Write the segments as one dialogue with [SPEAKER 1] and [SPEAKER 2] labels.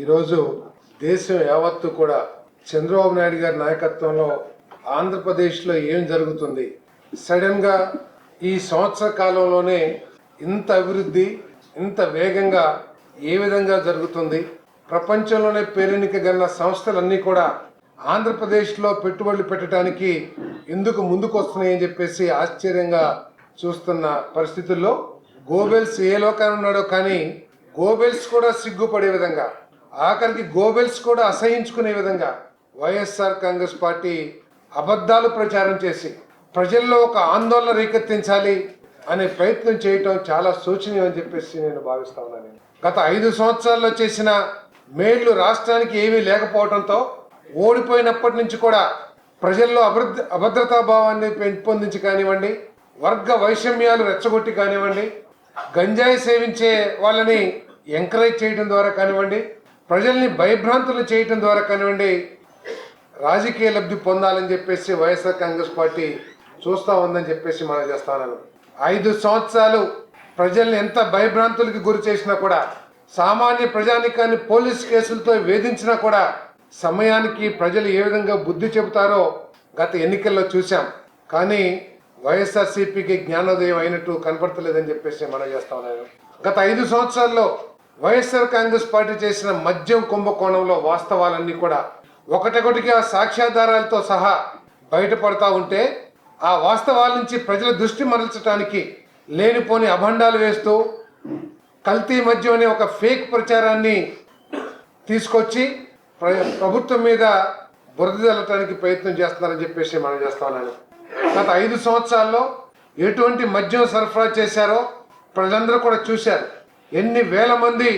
[SPEAKER 1] ఈరోజు దేశం యావత్తు కూడా చంద్రబాబు నాయుడు గారి నాయకత్వంలో ఆంధ్రప్రదేశ్లో ఏం జరుగుతుంది, సడన్గా ఈ సంవత్సర కాలంలోనే ఇంత అభివృద్ధి ఇంత వేగంగా ఏ విధంగా జరుగుతుంది, ప్రపంచంలోనే పేరెన్నికగల సంస్థలన్నీ కూడా ఆంధ్రప్రదేశ్లో పెట్టుబడులు పెట్టడానికి ఎందుకు ముందుకు వస్తున్నాయని చెప్పేసి ఆశ్చర్యంగా చూస్తున్న పరిస్థితుల్లో గోబెల్స్ ఏ లోకాన్ని ఉన్నాడో కానీ గోబెల్స్ కూడా సిగ్గుపడే విధంగా, ఆఖరికి గోబెల్స్ కూడా అసహించుకునే విధంగా వైఎస్ఆర్ కాంగ్రెస్ పార్టీ అబద్ధాలు ప్రచారం చేసి ప్రజల్లో ఒక ఆందోళన రేకెత్తించాలి అనే ప్రయత్నం చేయటం చాలా శోచనీయం అని చెప్పేసి నేను భావిస్తా ఉన్నాను. గత 5 సంవత్సరాల్లో చేసిన మేళ్లు రాష్ట్రానికి ఏమీ లేకపోవడంతో ఓడిపోయినప్పటి నుంచి కూడా ప్రజల్లో అభద్రతా భావాన్ని పెంపొందించి కానివ్వండి, వర్గ వైషమ్యాలు రెచ్చగొట్టి కానివ్వండి, గంజాయి సేవించే వాళ్ళని ఎంకరేజ్ చేయడం ద్వారా కానివ్వండి, ప్రజల్ని భయభ్రాంతులు చేయడం ద్వారా కానివ్వండి, రాజకీయ లబ్ధి పొందాలని చెప్పేసి వైఎస్ఆర్ కాంగ్రెస్ పార్టీ చూస్తూ ఉందని చెప్పేసి మనం చేస్తాను. 5 సంవత్సరాలు ప్రజల్ని ఎంత భయభ్రాంతులకి గురి చేసినా కూడా, సామాన్య ప్రజానికాన్ని పోలీస్ కేసులతో వేధించినా కూడా సమయానికి ప్రజలు ఏ విధంగా బుద్ధి చెబుతారో గత ఎన్నికల్లో చూసాం. కానీ వైఎస్ఆర్సీపీకి జ్ఞానోదయం అయినట్టు కనపడతలేదని చెప్పేసి మనం చేస్తా ఉన్నాను. గత 5 సంవత్సరాల్లో వైఎస్ఆర్ కాంగ్రెస్ పార్టీ చేసిన మద్యం కుంభకోణంలో వాస్తవాలన్నీ కూడా ఒకటొకటిగా సాక్ష్యాధారాలతో సహా బయటపడతా ఉంటే, ఆ వాస్తవాల నుంచి ప్రజల దృష్టి మరల్చడానికి లేనిపోని అభండాలు వేస్తూ కల్తీ మద్యం అనే ఒక ఫేక్ ప్రచారాన్ని తీసుకొచ్చి ప్రభుత్వం మీద బురద జల్లటానికి ప్రయత్నం చేస్తున్నారని చెప్పేసి మనం చేస్తా ఉన్నాను. గత 5 సంవత్సరాల్లో ఎటువంటి మద్యం సరఫరా చేశారో ప్రజలందరూ కూడా చూశారు. ఎన్ని వేల మంది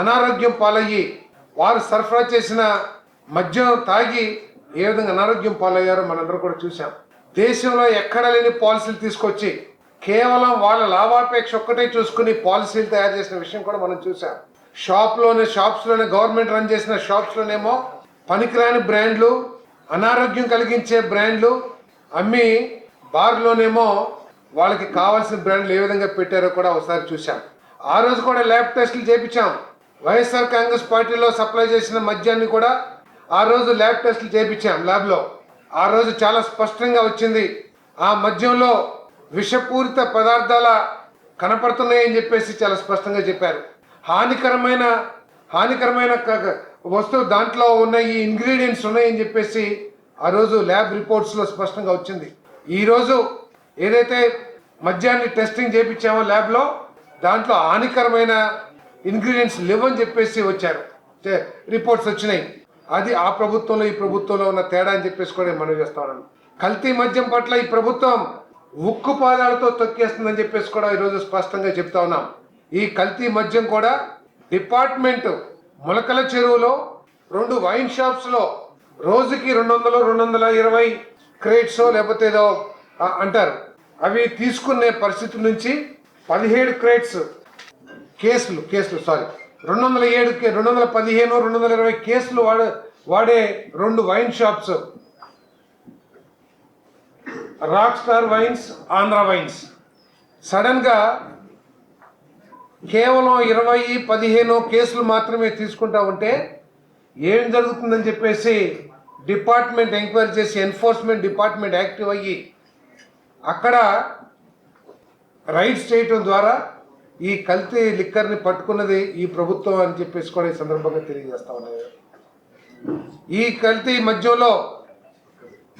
[SPEAKER 1] అనారోగ్యం పాలయ్యి వారు సరఫరా చేసిన మద్యం తాగి ఏ విధంగా అనారోగ్యం పాలయ్యారో మనందరూ కూడా చూసాం. దేశంలో ఎక్కడ లేని పాలసీలు తీసుకొచ్చి కేవలం వాళ్ళ లాభాపేక్ష ఒక్కటే చూసుకుని పాలసీలు తయారు చేసిన విషయం కూడా మనం చూసాం. షాప్స్లోనే గవర్నమెంట్ రన్ చేసిన షాప్స్లోనేమో పనికిరాని బ్రాండ్లు, అనారోగ్యం కలిగించే బ్రాండ్లు అమ్మి, బార్లోనేమో వాళ్ళకి కావాల్సిన బ్రాండ్లు ఏ విధంగా పెట్టారో కూడా ఒకసారి చూసాం. ఆ రోజు కూడా ల్యాబ్ టెస్టులు చేయించాం. వైఎస్ఆర్ కాంగ్రెస్ పార్టీలో సప్లై చేసిన మద్యాన్ని కూడా ఆ రోజు ల్యాబ్ టెస్టులు చేయించాం ల్యాబ్లో. ఆ రోజు చాలా స్పష్టంగా వచ్చింది, ఆ మద్యంలో విషపూరిత పదార్థాల కనపడుతున్నాయని చెప్పేసి చాలా స్పష్టంగా చెప్పారు. హానికరమైన వస్తువు దాంట్లో ఉన్న ఈ ఇంగ్రీడియంట్స్ ఉన్నాయని చెప్పేసి ఆ రోజు ల్యాబ్ రిపోర్ట్స్లో స్పష్టంగా వచ్చింది. ఈరోజు ఏదైతే మద్యాన్ని టెస్టింగ్ చేయించామో ల్యాబ్లో, దాంట్లో హానికరమైన ఇంగ్రీడియంట్స్ లేవని చెప్పేసి వచ్చారు, రిపోర్ట్స్ వచ్చినాయి. అది ఆ ప్రభుత్వంలో ఈ ప్రభుత్వంలో ఉన్న తేడా అని చెప్పేసి కూడా మనం చేస్తా ఉన్నాను. కల్తీ మద్యం పట్ల ఈ ప్రభుత్వం ఉక్కు పాదాలతో తొక్కేస్తుందని చెప్పేసి కూడా ఈరోజు స్పష్టంగా చెప్తా ఉన్నాం. ఈ కల్తీ మద్యం కూడా డిపార్ట్మెంట్ మొలకల చెరువులో 2 వైన్ షాప్స్లో రోజుకి 200-220 క్రేట్స్ లేకపోతే ఏదో అంటారు, అవి తీసుకునే పరిస్థితి నుంచి 17 క్రేట్స్ కేసులు 215-220 కేసులు వాడే 2 wine shops, rock star wines, Andhra wines, సడన్గా కేవలం 20-15 కేసులు మాత్రమే తీసుకుంటా ఉంటే ఏం జరుగుతుందని చెప్పేసి డిపార్ట్మెంట్ ఎంక్వైరీ చేసి ఎన్ఫోర్స్మెంట్ డిపార్ట్మెంట్ యాక్టివ్ అయ్యి అక్కడ రైడ్స్ చేయటం ద్వారా ఈ కల్తీ లిక్కర్ని పట్టుకున్నది ఈ ప్రభుత్వం అని చెప్పేసి కూడా ఈ సందర్భంగా తెలియజేస్తా ఉన్నాయి. ఈ కల్తీ మధ్యలో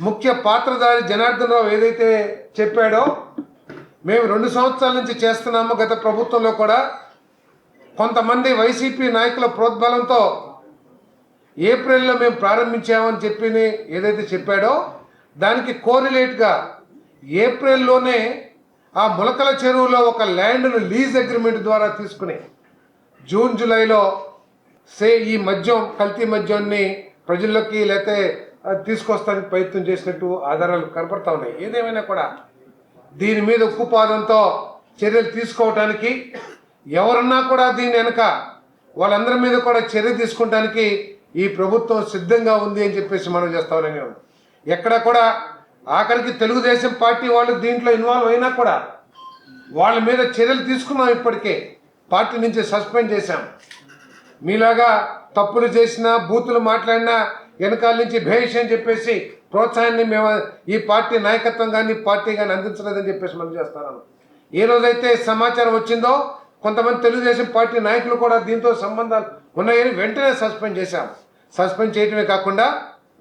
[SPEAKER 1] ముఖ్య పాత్రధారి జనార్దన్ రావు ఏదైతే చెప్పాడో, మేము 2 సంవత్సరాల నుంచి చేస్తున్నాము, గత ప్రభుత్వంలో కూడా కొంతమంది వైసీపీ నాయకుల ప్రోద్బలంతో ఏప్రిల్లో మేము ప్రారంభించామని ఏదైతే చెప్పాడో దానికి కోరిలేట్గా ఏప్రిల్లోనే ఆ మొలకల చెరువులో ఒక ల్యాండ్ను లీజ్ అగ్రిమెంట్ ద్వారా తీసుకుని జూన్-జూలైలో ఈ కల్తీ మద్యాన్ని ప్రజల్లోకి లేకపోతే తీసుకొస్తానికి ప్రయత్నం చేసినట్టు ఆధారాలు కనపడతా ఉన్నాయి. ఏదేమైనా కూడా దీని మీద ఉక్కుపాదంతో చర్యలు తీసుకోవటానికి ఎవరన్నా కూడా దీని వెనక వాళ్ళందరి మీద కూడా చర్య తీసుకోవడానికి ఈ ప్రభుత్వం సిద్ధంగా ఉంది అని చెప్పేసి మనం చేస్తామని ఎక్కడ కూడా ఆఖరికి తెలుగుదేశం పార్టీ వాళ్ళు దీంట్లో ఇన్వాల్వ్ అయినా కూడా వాళ్ళ మీద చర్యలు తీసుకున్నాం. ఇప్పటికే పార్టీ నుంచి సస్పెండ్ చేశాం. మీలాగా తప్పులు చేసినా బూతులు మాట్లాడినా వెనకాల నుంచి భేష్ అని చెప్పేసి ప్రోత్సాహాన్ని మేము ఈ పార్టీ నాయకత్వం కానీ పార్టీ కానీ అందించలేదని చెప్పేసి మనం చేస్తున్నాను. ఏ రోజైతే సమాచారం వచ్చిందో కొంతమంది తెలుగుదేశం పార్టీ నాయకులు కూడా దీంతో సంబంధాలు ఉన్నాయని వెంటనే సస్పెండ్ చేశాం. సస్పెండ్ చేయడమే కాకుండా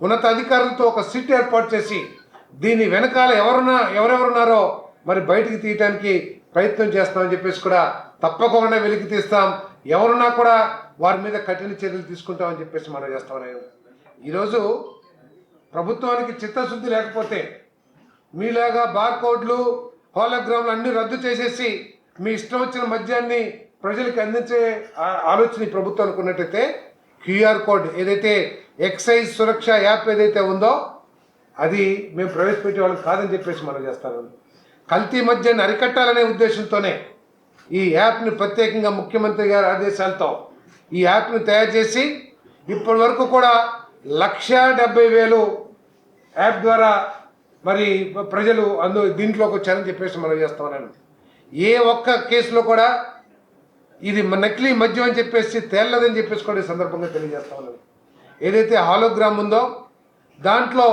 [SPEAKER 1] ఉన్నత అధికారులతో ఒక సిట్ ఏర్పాటు చేసి దీని వెనకాల ఎవరెవరున్నారో మరి బయటికి తీయడానికి ప్రయత్నం చేస్తామని చెప్పేసి కూడా తప్పకుండా వెలికి తీస్తాం. ఎవరున్నా కూడా వారి మీద కఠిన చర్యలు తీసుకుంటామని చెప్పేసి మనం చేస్తామని. ఈరోజు ప్రభుత్వానికి చిత్తశుద్ధి లేకపోతే మీలాగా బార్కోడ్లు హోలోగ్రామ్లు అన్నీ రద్దు చేసేసి మీ ఇష్టం వచ్చిన మద్యాన్ని ప్రజలకు అందించే ఆలోచన ఈ ప్రభుత్వం అనుకున్నట్టయితే క్యూఆర్ కోడ్ ఏదైతే ఎక్సైజ్ సురక్ష యాప్ ఏదైతే ఉందో అది మేము ప్రవేశపెట్టే వాళ్ళకి కాదని చెప్పేసి మనం చేస్తాను. కల్తీ మద్యాన్ని అరికట్టాలనే ఉద్దేశంతోనే ఈ యాప్ని ప్రత్యేకంగా ముఖ్యమంత్రి గారి ఆదేశాలతో ఈ యాప్ని తయారు చేసి ఇప్పటి వరకు కూడా 1,70,000 యాప్ ద్వారా మరి ప్రజలు దీంట్లోకి వచ్చారని చెప్పేసి మనం చేస్తామన్నాను. ఏ ఒక్క కేసులో కూడా ఇది నకిలీ మద్యం అని చెప్పేసి తేలదని చెప్పేసి కూడా ఈ సందర్భంగా తెలియజేస్తామన్నాను. ఏదైతే హాలోగ్రామ్ ఉందో దాంట్లో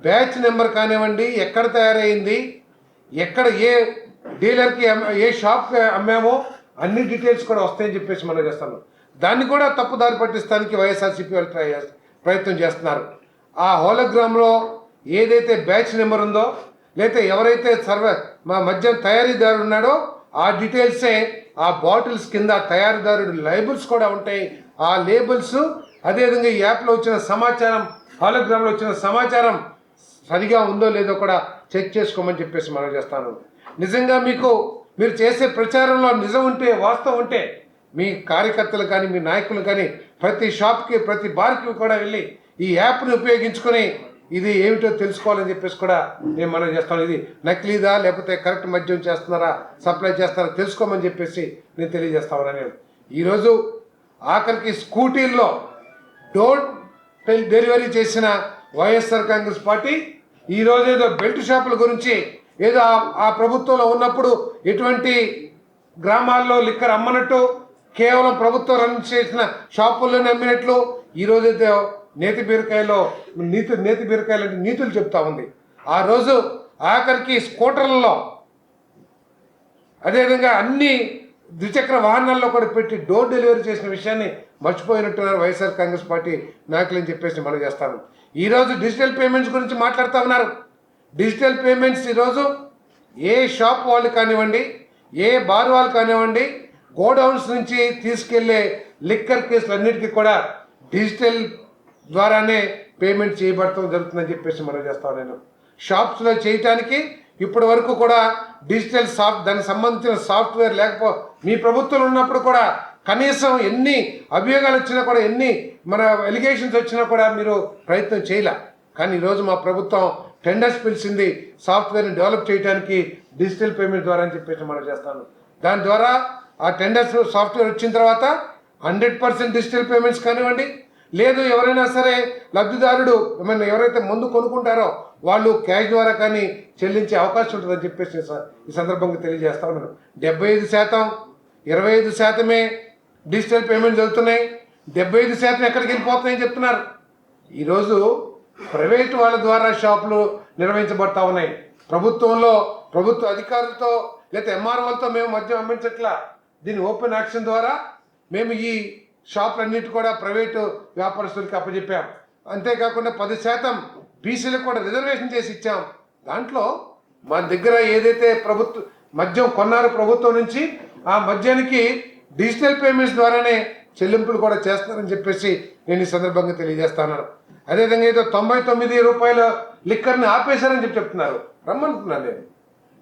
[SPEAKER 1] బ్యాచ్ నెంబర్ కానివ్వండి, ఎక్కడ తయారైంది, ఎక్కడ ఏ డీలర్కి ఏ షాప్కి అమ్మామో అన్ని డీటెయిల్స్ కూడా వస్తాయని చెప్పేసి మనం చేస్తాము. దాన్ని కూడా తప్పుదారి పట్టిస్తానికి వైఎస్ఆర్సీపీ వాళ్ళు ప్రయత్నం చేస్తున్నారు. ఆ హోలోగ్రామ్లో ఏదైతే బ్యాచ్ నెంబర్ ఉందో లేకపోతే ఎవరైతే మద్యం తయారీదారు ఉన్నాడో ఆ డీటెయిల్సే ఆ బాటిల్స్ కింద తయారీదారుడు లేబుల్స్ కూడా ఉంటాయి. ఆ లేబుల్స్ అదేవిధంగా ఈ యాప్లో వచ్చిన సమాచారం, హాలోగ్రామ్లో వచ్చిన సమాచారం సరిగా ఉందో లేదో కూడా చెక్ చేసుకోమని చెప్పేసి మనం చేస్తాను. నిజంగా మీరు చేసే ప్రచారంలో నిజం ఉంటే, వాస్తవం ఉంటే మీ కార్యకర్తలు కానీ మీ నాయకులు కానీ ప్రతి షాప్కి ప్రతి బార్కి కూడా వెళ్ళి ఈ యాప్ని ఉపయోగించుకొని ఇది ఏమిటో తెలుసుకోవాలని చెప్పేసి కూడా నేను మనం చేస్తాను. ఇది నకిలీదా లేకపోతే కరెక్ట్ మద్యం చేస్తున్నారా, సప్లై చేస్తున్నారా తెలుసుకోమని చెప్పేసి నేను తెలియజేస్తాను. నేను ఈరోజు ఆఖరికి స్కూటీల్లో డోర్ డెలివరీ చేసిన వైఎస్ఆర్ కాంగ్రెస్ పార్టీ ఈరోజు ఏదో బెల్ట్ షాపుల గురించి ఏదో ఆ ప్రభుత్వంలో ఉన్నప్పుడు ఎటువంటి గ్రామాల్లో లిక్కర్ అమ్మనట్టు కేవలం ప్రభుత్వం రన్ చేసిన షాపుల్లోనే అమ్మినట్లు ఈరోజైతే నేతి బీరకాయలు అంటే నీతులు చెప్తా ఉంది. ఆ రోజు ఆఖరికి స్కూటర్లలో అదేవిధంగా అన్ని ద్విచక్ర వాహనాల్లో కూడా పెట్టి డోర్ డెలివరీ చేసిన విషయాన్ని మర్చిపోయినట్టున్నారు వైఎస్ఆర్ కాంగ్రెస్ పార్టీ నాయకులు అని చెప్పేసి మనం చేస్తాను. ఈరోజు డిజిటల్ పేమెంట్స్ గురించి మాట్లాడుతూ ఉన్నారు. డిజిటల్ పేమెంట్స్ ఈరోజు ఏ షాప్ వాళ్ళు కానివ్వండి, ఏ బార్ వాళ్ళు కానివ్వండి, గోడౌన్స్ నుంచి తీసుకెళ్లే లిక్కర్ కేసులు అన్నిటికీ కూడా డిజిటల్ ద్వారానే పేమెంట్ చేయబడటం జరుగుతుందని చెప్పేసి మనం చేస్తాను. నేను షాప్స్లో చేయటానికి ఇప్పటి వరకు కూడా డిజిటల్ దానికి సంబంధించిన సాఫ్ట్వేర్ మీ ప్రభుత్వం ఉన్నప్పుడు కూడా కనీసం ఎన్ని అభియోగాలు వచ్చినా కూడా ఎన్ని మన ఎలిగేషన్స్ వచ్చినా కూడా మీరు ప్రయత్నం చేయలే. కానీ ఈరోజు మా ప్రభుత్వం టెండర్స్ పిలిచింది సాఫ్ట్వేర్ని డెవలప్ చేయడానికి డిజిటల్ పేమెంట్ ద్వారా అని చెప్పేసి మనం చేస్తాను. దాని ద్వారా ఆ టెండర్స్ సాఫ్ట్వేర్ వచ్చిన తర్వాత 100% డిజిటల్ పేమెంట్స్ కానివ్వండి, లేదు ఎవరైనా సరే లబ్ధిదారుడు ఎవరైతే ముందు కొనుక్కుంటారో వాళ్ళు క్యాష్ ద్వారా కానీ చెల్లించే అవకాశం ఉంటుందని చెప్పేసి ఈ సందర్భంగా తెలియజేస్తా ఉన్నాను. 75%, 25% డిజిటల్ పేమెంట్ జరుగుతున్నాయి. 75% ఎక్కడికి వెళ్ళిపోతున్నాయని చెప్తున్నారు. ఈరోజు ప్రైవేటు వాళ్ళ ద్వారా షాపులు నిర్వహించబడతా ఉన్నాయి. ప్రభుత్వ అధికారులతో లేదా ఎంఆర్ఓలతో మేము మద్యం అమ్మించట్లా. దీని ఓపెన్ యాక్షన్ ద్వారా మేము ఈ షాపులన్నిటి కూడా ప్రైవేటు వ్యాపారస్తులకి అప్పచెప్పాం. అంతేకాకుండా 10% బీసీలకు కూడా రిజర్వేషన్ చేసి ఇచ్చాం. దాంట్లో మన దగ్గర ఏదైతే మద్యం కొన్నారో ప్రభుత్వం నుంచి ఆ మద్యానికి డిజిటల్ పేమెంట్స్ ద్వారానే చెల్లింపులు కూడా చేస్తారని చెప్పేసి నేను ఈ సందర్భంగా తెలియజేస్తాను. అదేవిధంగా ఏదో 99 రూపాయల లిక్కర్ని ఆపేశారని చెప్తున్నారు. రమ్మంటున్నాను నేను.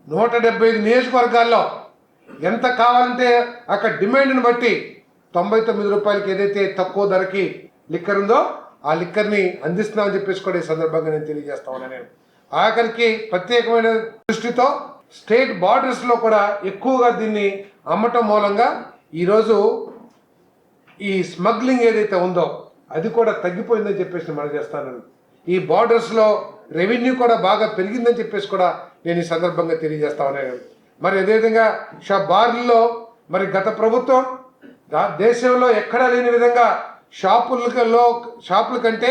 [SPEAKER 1] 175 నియోజకవర్గాల్లో ఎంత కావాలంటే అక్కడ డిమాండ్ని బట్టి 99 రూపాయలకి ఏదైతే తక్కువ ధరకి లిక్కర్ ఉందో ఆ లిక్కర్ని అందిస్తున్నామని చెప్పేసి కూడా ఈ సందర్భంగా నేను తెలియజేస్తా ఉన్నాను. నేను ఆఖరికి ప్రత్యేకమైన దృష్టితో స్టేట్ బార్డర్స్లో కూడా ఎక్కువగా దీన్ని అమ్మటం మూలంగా ఈరోజు ఈ స్మగ్లింగ్ ఏదైతే ఉందో అది కూడా తగ్గిపోయిందని చెప్పేసి మనం చేస్తాను. ఈ బార్డర్స్లో రెవెన్యూ కూడా బాగా పెరిగిందని చెప్పేసి కూడా నేను ఈ సందర్భంగా తెలియజేస్తా ఉన్నాను. మరి అదేవిధంగా బార్లలో మరి గత ప్రభుత్వం దేశంలో ఎక్కడా లేని విధంగా షాపుల కంటే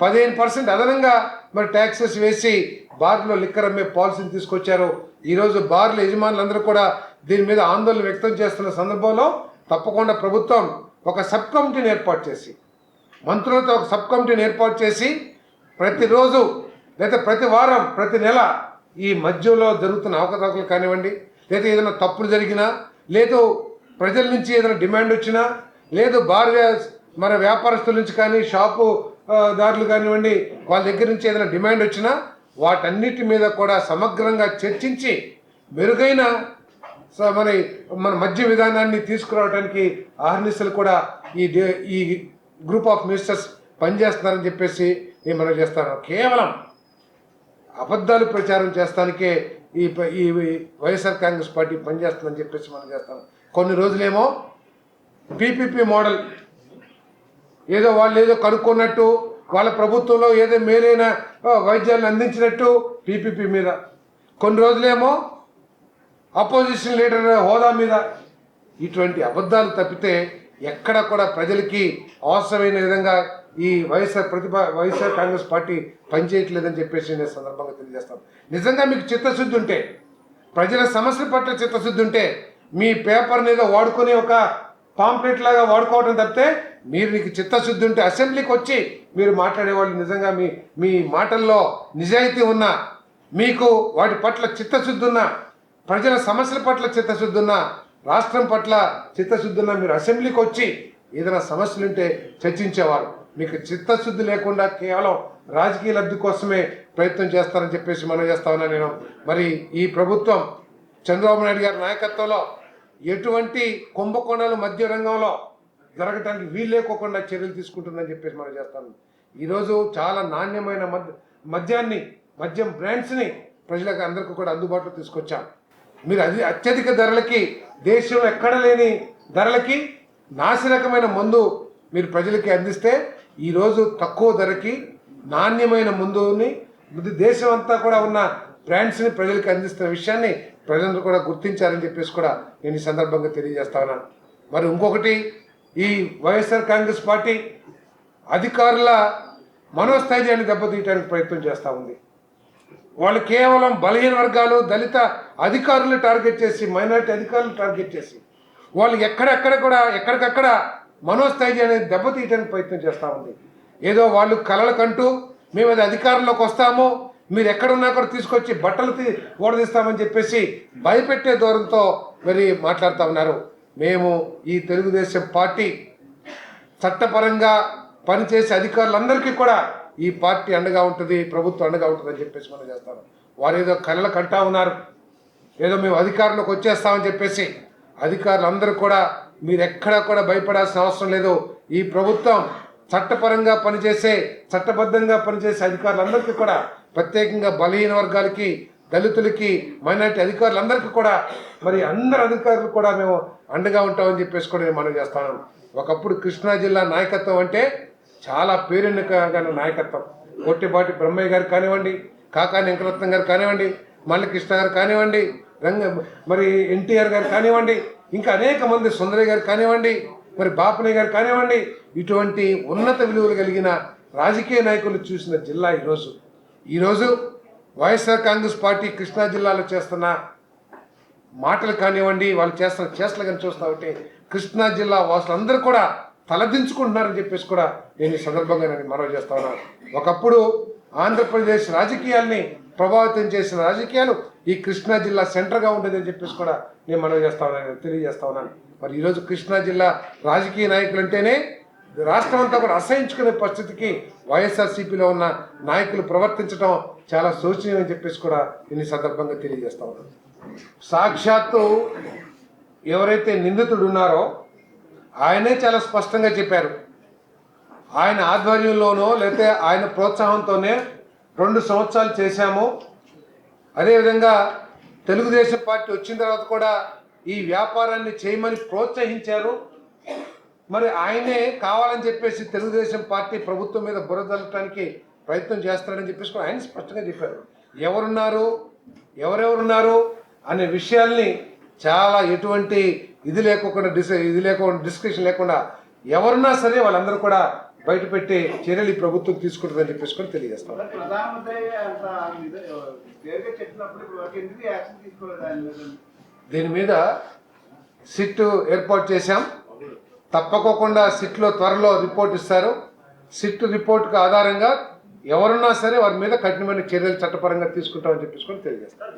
[SPEAKER 1] 15% అదనంగా మరి ట్యాక్సెస్ వేసి బార్లో లిక్కర్ అమ్మే పాలసీని తీసుకొచ్చారు. ఈరోజు బార్ల యజమానులందరూ కూడా దీని మీద ఆందోళన వ్యక్తం చేస్తున్న సందర్భంలో తప్పకుండా ప్రభుత్వం ఒక సబ్ కమిటీని ఏర్పాటు చేసి, మంత్రులతో ఒక సబ్ కమిటీని ఏర్పాటు చేసి ప్రతిరోజు లేదా ప్రతి వారం ప్రతి నెల ఈ మధ్యలో జరుగుతున్న అవకతవకలు కానివ్వండి, లేదా ఏదైనా తప్పులు జరిగినా, లేదు ప్రజల నుంచి ఏదైనా డిమాండ్ వచ్చినా, లేదు మన వ్యాపారస్తుల నుంచి కానీ షాపు దారులు కానివ్వండి వాళ్ళ దగ్గర నుంచి ఏదైనా డిమాండ్ వచ్చినా వాటన్నిటి మీద కూడా సమగ్రంగా చర్చించి మెరుగైన మన మధ్య విధానాన్ని తీసుకురావడానికి ఆర్నిసలు కూడా ఈ గ్రూప్ ఆఫ్ మినిస్టర్స్ పనిచేస్తున్నారని చెప్పేసి నేను మనం చేస్తాను. కేవలం అబద్ధాలు ప్రచారం చేస్తానికే ఈ వైఎస్ఆర్ కాంగ్రెస్ పార్టీ పనిచేస్తుందని చెప్పేసి మనం చేస్తాం. కొన్ని రోజులేమో పీపీపీ మోడల్ ఏదో వాళ్ళు ఏదో కనుక్కున్నట్టు, వాళ్ళ ప్రభుత్వంలో ఏదో మేలైన వైద్యాలను అందించినట్టు పీపీపీ మీద, కొన్ని రోజులేమో అపోజిషన్ లీడర్ హోదా మీద. ఇటువంటి అబద్ధాలు తప్పితే ఎక్కడ కూడా ప్రజలకి అవసరమైన విధంగా ఈ వైఎస్ఆర్ కాంగ్రెస్ పార్టీ పనిచేయట్లేదని చెప్పేసి నేను సందర్భంగా తెలియజేస్తాను. నిజంగా మీకు చిత్తశుద్ధి ఉంటే, ప్రజల సమస్యల పట్ల చిత్తశుద్ధి ఉంటే మీ పేపర్ని ఏదో వాడుకొని ఒక పాంప్లెట్ లాగా వాడుకోవడం తప్పితే మీకు చిత్తశుద్ధి ఉంటే అసెంబ్లీకి వచ్చి మీరు మాట్లాడేవాళ్ళు, నిజంగా మీ మాటల్లో నిజాయితీ ఉన్నా, మీకు వాటి పట్ల చిత్తశుద్ధి ఉన్నా, ప్రజల సమస్యల పట్ల చిత్తశుద్ధి ఉన్నా, రాష్ట్రం పట్ల చిత్తశుద్ధి ఉన్నా మీరు అసెంబ్లీకి వచ్చి ఏదైనా సమస్యలు ఉంటే చర్చించేవారు. మీకు చిత్తశుద్ధి లేకుండా కేవలం రాజకీయ లబ్ధి కోసమే ప్రయత్నం చేస్తారని చెప్పేసి మనం చేస్తా ఉన్నా నేను. మరి ఈ ప్రభుత్వం చంద్రబాబు నాయుడు గారి నాయకత్వంలో ఎటువంటి కుంభకోణాలు మధ్య రంగంలో జరగటానికి వీలు లేకోకుండా చర్యలు తీసుకుంటుందని చెప్పేసి మనం చేస్తాను. ఈరోజు చాలా నాణ్యమైన మద్యం బ్రాండ్స్ని ప్రజలకు అందరికీ కూడా అందుబాటులో తీసుకొచ్చాం. మీరు అత్యధిక ధరలకి, దేశంలో ఎక్కడ లేని ధరలకి నాసిరకమైన మందు మీరు ప్రజలకి అందిస్తే ఈరోజు తక్కువ ధరకి నాణ్యమైన మందుని దేశం అంతా కూడా ఉన్న బ్రాండ్స్ని ప్రజలకు అందిస్తున్న విషయాన్ని ప్రజలందరూ కూడా గుర్తించారని చెప్పేసి కూడా నేను ఈ సందర్భంగా తెలియజేస్తా ఉన్నాను. మరి ఇంకొకటి, ఈ వైఎస్ఆర్ కాంగ్రెస్ పార్టీ అధికారుల మనోస్థైర్యాన్ని దెబ్బతీయడానికి ప్రయత్నం చేస్తూ ఉంది. వాళ్ళు కేవలం బలహీన వర్గాలు, దళిత అధికారులు టార్గెట్ చేసి, మైనారిటీ అధికారులు టార్గెట్ చేసి వాళ్ళు ఎక్కడికక్కడ మనోస్థైర్యాన్ని దెబ్బతీయడానికి ప్రయత్నం చేస్తూ ఉంది. ఏదో వాళ్ళు కలలకంటూ మేము అది అధికారంలోకి వస్తాము, మీరు ఎక్కడున్నా కూడా తీసుకొచ్చి బట్టలు ఓడదీస్తామని చెప్పేసి భయపెట్టే దూరంతో మరి మాట్లాడుతూ ఉన్నారు. మేము ఈ తెలుగుదేశం పార్టీ చట్టపరంగా పనిచేసే అధికారులందరికీ కూడా ఈ పార్టీ అండగా ఉంటుంది, ప్రభుత్వం అండగా ఉంటుంది అని చెప్పేసి మనం చేస్తాం. వారు ఏదో కళ్ళ కంటా ఉన్నారు, ఏదో మేము అధికారంలోకి వచ్చేస్తామని చెప్పేసి. అధికారులందరూ కూడా మీరు ఎక్కడా కూడా భయపడాల్సిన అవసరం లేదు. ఈ ప్రభుత్వం చట్టపరంగా పనిచేసే, చట్టబద్ధంగా పనిచేసే అధికారులందరికీ కూడా, ప్రత్యేకంగా బలహీన వర్గాలకి, దళితులకి, మైనారిటీ అధికారులందరికీ కూడా, మరి అందరు అధికారులు కూడా మేము అండగా ఉంటామని చెప్పేసి కూడా నేను మనం చేస్తాను. ఒకప్పుడు కృష్ణా జిల్లా నాయకత్వం అంటే చాలా పేరెన్నికైన నాయకత్వం. కొట్టిపాటి బ్రహ్మయ్య గారు కానివ్వండి, కాకాని వెంకటరత్నం గారు కానివ్వండి, మల్లి కృష్ణ గారు కానివ్వండి, మరి ఎన్టీఆర్ గారు కానివ్వండి, ఇంకా అనేక మంది, సుందరయ్య గారు కానివ్వండి, మరి బాపనయ్య గారు కానివ్వండి, ఇటువంటి ఉన్నత విలువలు కలిగిన రాజకీయ నాయకులు చూసిన జిల్లా ఈరోజు వైఎస్ఆర్ కాంగ్రెస్ పార్టీ కృష్ణా జిల్లాలో చేస్తున్న మాటలు కానివ్వండి, వాళ్ళు చేస్తున్న చేష్టలు కానీ చూస్తూ ఉంటే కృష్ణా జిల్లా వాసులందరూ కూడా తలదించుకుంటున్నారని చెప్పేసి కూడా నేను ఈ సందర్భంగా నేను మనవి చేస్తా ఉన్నాను. ఒకప్పుడు ఆంధ్రప్రదేశ్ రాజకీయాల్ని ప్రభావితం చేసిన రాజకీయాలు ఈ కృష్ణా జిల్లా సెంటర్గా ఉండేదని చెప్పేసి కూడా నేను మనవి చేస్తా ఉన్నాను, తెలియజేస్తా ఉన్నాను. మరి ఈరోజు కృష్ణా జిల్లా రాజకీయ నాయకులు అంటేనే రాష్ట్రం అంతా కూడా అసహించుకునే పరిస్థితికి వైఎస్ఆర్సీపీలో ఉన్న నాయకులు ప్రవర్తించడం చాలా శోచనీయం అని చెప్పేసి కూడా నేను ఈ సందర్భంగా తెలియజేస్తా ఉన్నాను. సాక్షాత్తు ఎవరైతే నిందితుడు ఉన్నారో ఆయనే చాలా స్పష్టంగా చెప్పారు. ఆయన ఆధ్వర్యంలోనో లేకపోతే ఆయన ప్రోత్సాహంతోనే 2 సంవత్సరాలు చేశాము. అదేవిధంగా తెలుగుదేశం పార్టీ వచ్చిన తర్వాత కూడా ఈ వ్యాపారాన్ని చేయమని ప్రోత్సహించారు. మరి ఆయనే కావాలని చెప్పేసి తెలుగుదేశం పార్టీ ప్రభుత్వం మీద బురదలటానికి ప్రయత్నం చేస్తారని చెప్పేసి కూడా ఆయన స్పష్టంగా చెప్పారు. ఎవరెవరున్నారు అనే విషయాల్ని చాలా ఎటువంటి ఇది లేకుండా డిస్కషన్ లేకుండా ఎవరున్నా సరే వాళ్ళందరూ కూడా బయట పెట్టే చర్యలు ఈ ప్రభుత్వం తీసుకుంటుందని చెప్పేసి కూడా తెలియజేస్తాం. దీని మీద సిట్ ఏర్పాటు చేశాం. తప్పకోకుండా సిట్లో త్వరలో రిపోర్ట్ ఇస్తారు. సిట్ రిపోర్ట్కి ఆధారంగా ఎవరున్నా సరే వారి మీద కఠినమైన చర్యలు చట్టపరంగా తీసుకుంటామని చెప్పేసి కూడా తెలియజేస్తారు.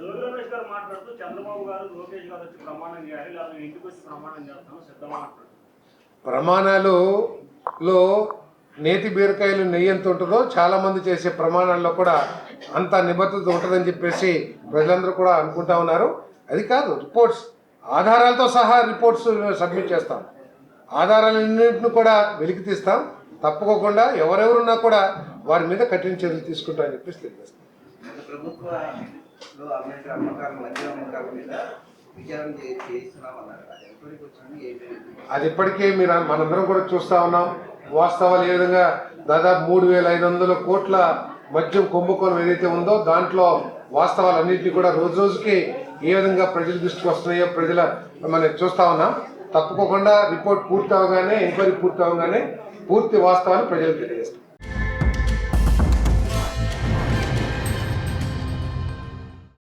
[SPEAKER 1] ప్రమాణాలలో నేతి బీరకాయలు నెయ్యి ఎంత ఉంటుందో చాలా మంది చేసే ప్రమాణాల్లో కూడా అంత నిబద్ధత ఉంటుందని చెప్పేసి ప్రజలందరూ కూడా అనుకుంటా ఉన్నారు. అది కాదు, రిపోర్ట్స్ ఆధారాలతో సహా రిపోర్ట్స్ సబ్మిట్ చేస్తాం. ఆధారాలన్నింటిని కూడా వెలికి తీస్తాం. తప్పకోకుండా ఎవరెవరున్నా కూడా వారి మీద కఠిన చర్యలు తీసుకుంటామని చెప్పేసి తెలియజేస్తాం. అది ఇప్పటికే మీరు మనందరం కూడా చూస్తా ఉన్నాం. వాస్తవాలు ఏ విధంగా దాదాపు 3,500 కోట్ల మద్యం కుంభకోణం ఏదైతే ఉందో దాంట్లో వాస్తవాలు అన్నింటినీ కూడా రోజు రోజుకి ఏ విధంగా ప్రజల దృష్టికి వస్తున్నాయో మనం చూస్తా ఉన్నాం. తప్పకోకుండా రిపోర్ట్ పూర్తి అవగానే, ఎంక్వైరీ పూర్తి అవగానే పూర్తి వాస్తవాలు ప్రజలకు తెలియజేస్తాం.